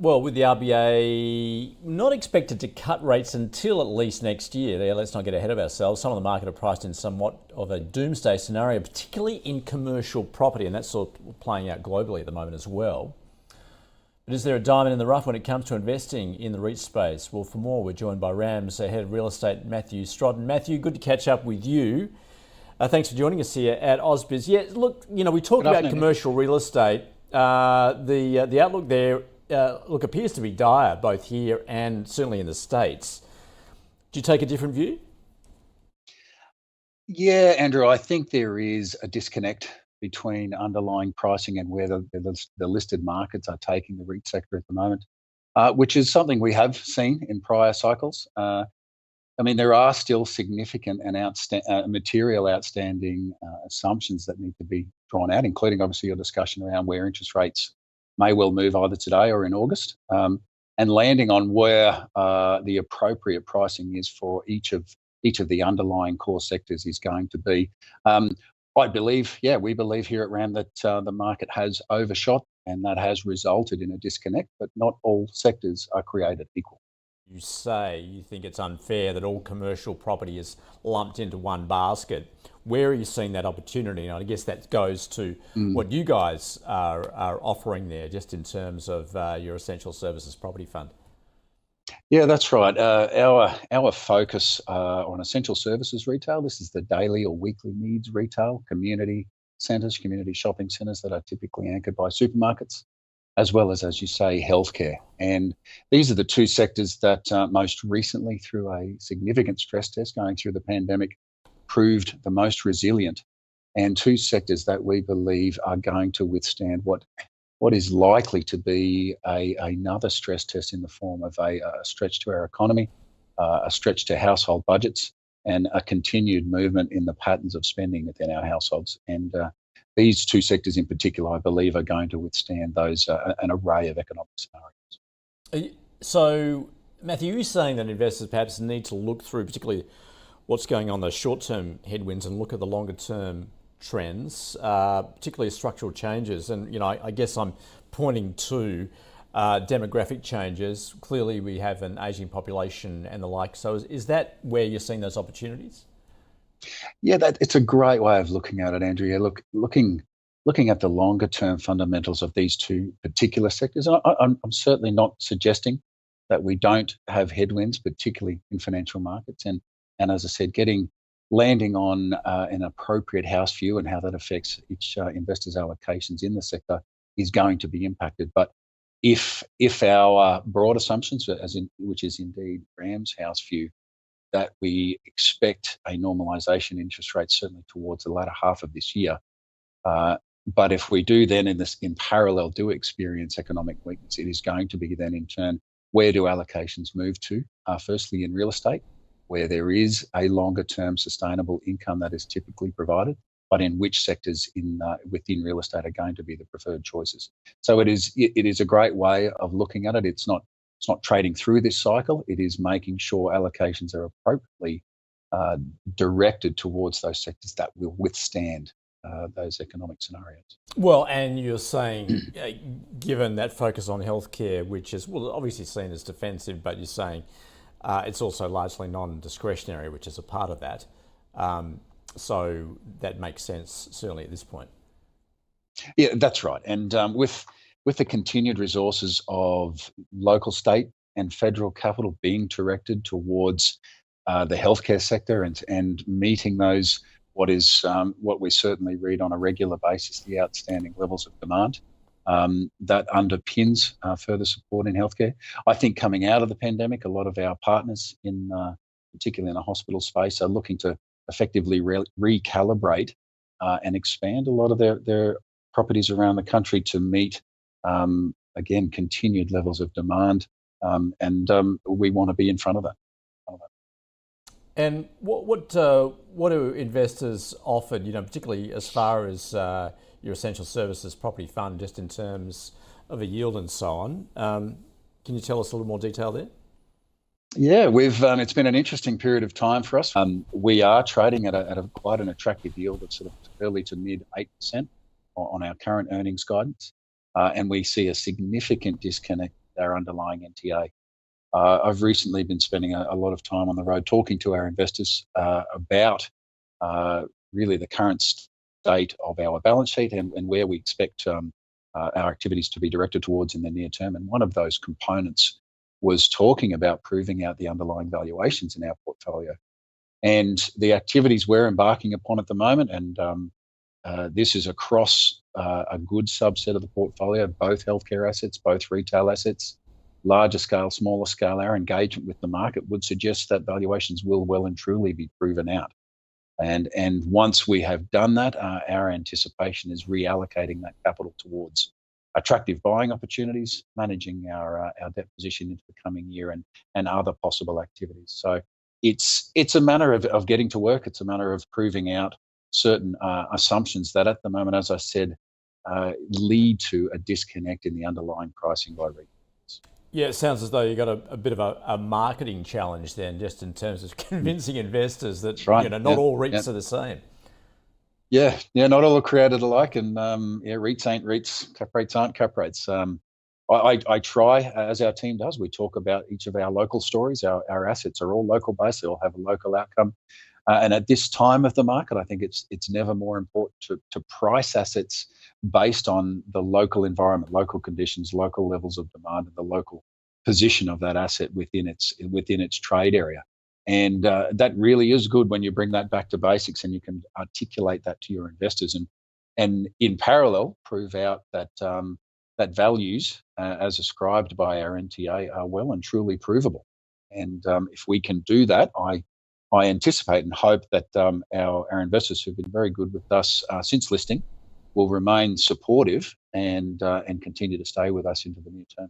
Well, with the RBA not expected to cut rates until at least next year, there, let's not get ahead of ourselves. Some of the market are priced in somewhat of a doomsday scenario, particularly in commercial property, and that's sort of playing out globally at the moment as well. But is there a diamond in the rough when it comes to investing in the REIT space? Well, for more, we're joined by RAM's head of real estate, Matthew Strotton. Matthew, good to catch up with you. Thanks for joining us here at AusBiz. Yeah, look, we talked about commercial real estate. The outlook there, appears to be dire, both here and certainly in the States. Do you take a different view? Yeah, Andrew, I think there is a disconnect between underlying pricing and where the listed markets are taking the REIT sector at the moment, which is something we have seen in prior cycles. There are still significant and material outstanding assumptions that need to be drawn out, including obviously your discussion around where interest rates may well move either today or in August, and landing on where the appropriate pricing is for each of the underlying core sectors is going to be. We believe here at RAM that the market has overshot, and that has resulted in a disconnect, but not all sectors are created equal. You say you think it's unfair that all commercial property is lumped into one basket. Where are you seeing that opportunity? And I guess that goes to what you guys are offering there, just in terms of your essential services property fund. Yeah, that's right. Our focus on essential services retail, this is the daily or weekly needs retail, community centres, community shopping centres that are typically anchored by supermarkets, as well as you say, healthcare. And these are the two sectors that most recently, through a significant stress test going through the pandemic, proved the most resilient, and two sectors that we believe are going to withstand what is likely to be another stress test in the form of a stretch to our economy, a stretch to household budgets, and a continued movement in the patterns of spending within our households. And these two sectors in particular, I believe, are going to withstand those an array of economic scenarios. So, Matthew, you're saying that investors perhaps need to look through particularly what's going on, those short-term headwinds, and look at the longer-term trends, particularly structural changes. And, I guess I'm pointing to demographic changes. Clearly, we have an ageing population and the like. So is that where you're seeing those opportunities? Yeah, it's a great way of looking at it, Andrew. Yeah, looking at the longer-term fundamentals of these two particular sectors. I'm certainly not suggesting that we don't have headwinds, particularly in financial markets. And as I said, landing on an appropriate house view and how that affects each investor's allocations in the sector is going to be impacted. But if our broad assumptions, which is indeed RAM's house view, that we expect a normalisation in interest rates certainly towards the latter half of this year, but if we do then in parallel do experience economic weakness, it is going to be then in turn, where do allocations move to? Firstly, in real estate, where there is a longer-term sustainable income that is typically provided, but in which sectors within real estate are going to be the preferred choices. So it is a great way of looking at it. It's not trading through this cycle. It is making sure allocations are appropriately directed towards those sectors that will withstand those economic scenarios. Well, and you're saying, given that focus on healthcare, which is obviously seen as defensive, but you're saying it's also largely non-discretionary, which is a part of that. So that makes sense, certainly at this point. Yeah, that's right. And with the continued resources of local, state and federal capital being directed towards the healthcare sector and meeting those, what we certainly read on a regular basis, the outstanding levels of demand, that underpins further support in healthcare. I think coming out of the pandemic, a lot of our partners, particularly in the hospital space, are looking to effectively recalibrate and expand a lot of their properties around the country to meet, again, continued levels of demand, and we want to be in front of that. And what do investors offer, particularly as far as your essential services property fund, just in terms of a yield and so on? Can you tell us a little more detail there? Yeah, it's been an interesting period of time for us. We are trading at a quite an attractive yield of sort of early to mid 8% on our current earnings guidance, and we see a significant disconnect our underlying NTA. I've recently been spending a lot of time on the road talking to our investors about really the current state of our balance sheet and where we expect our activities to be directed towards in the near term. And one of those components was talking about proving out the underlying valuations in our portfolio. And the activities we're embarking upon at the moment, and this is across a good subset of the portfolio, both healthcare assets, both retail assets, larger scale, smaller scale. Our engagement with the market would suggest that valuations will well and truly be proven out. And once we have done that, our anticipation is reallocating that capital towards attractive buying opportunities, managing our debt position into the coming year, and other possible activities. So it's a matter of getting to work. It's a matter of proving out certain assumptions that at the moment, as I said, lead to a disconnect in the underlying pricing by REIT. Yeah, it sounds as though you've got a bit of a marketing challenge then, just in terms of convincing investors that right. not all REITs are the same. Yeah, not all are created alike, and REITs ain't REITs, cap rates aren't cap rates. I try, as our team does, we talk about each of our local stories. Our assets are all local based; they all have a local outcome. And at this time of the market, I think it's never more important to price assets based on the local environment, local conditions, local levels of demand, and the local position of that asset within its trade area. And that really is good when you bring that back to basics and you can articulate that to your investors, and in parallel prove out that that values as ascribed by our NTA are well and truly provable. And if we can do that, I anticipate and hope that our investors who've been very good with us since listing will remain supportive and continue to stay with us into the near term.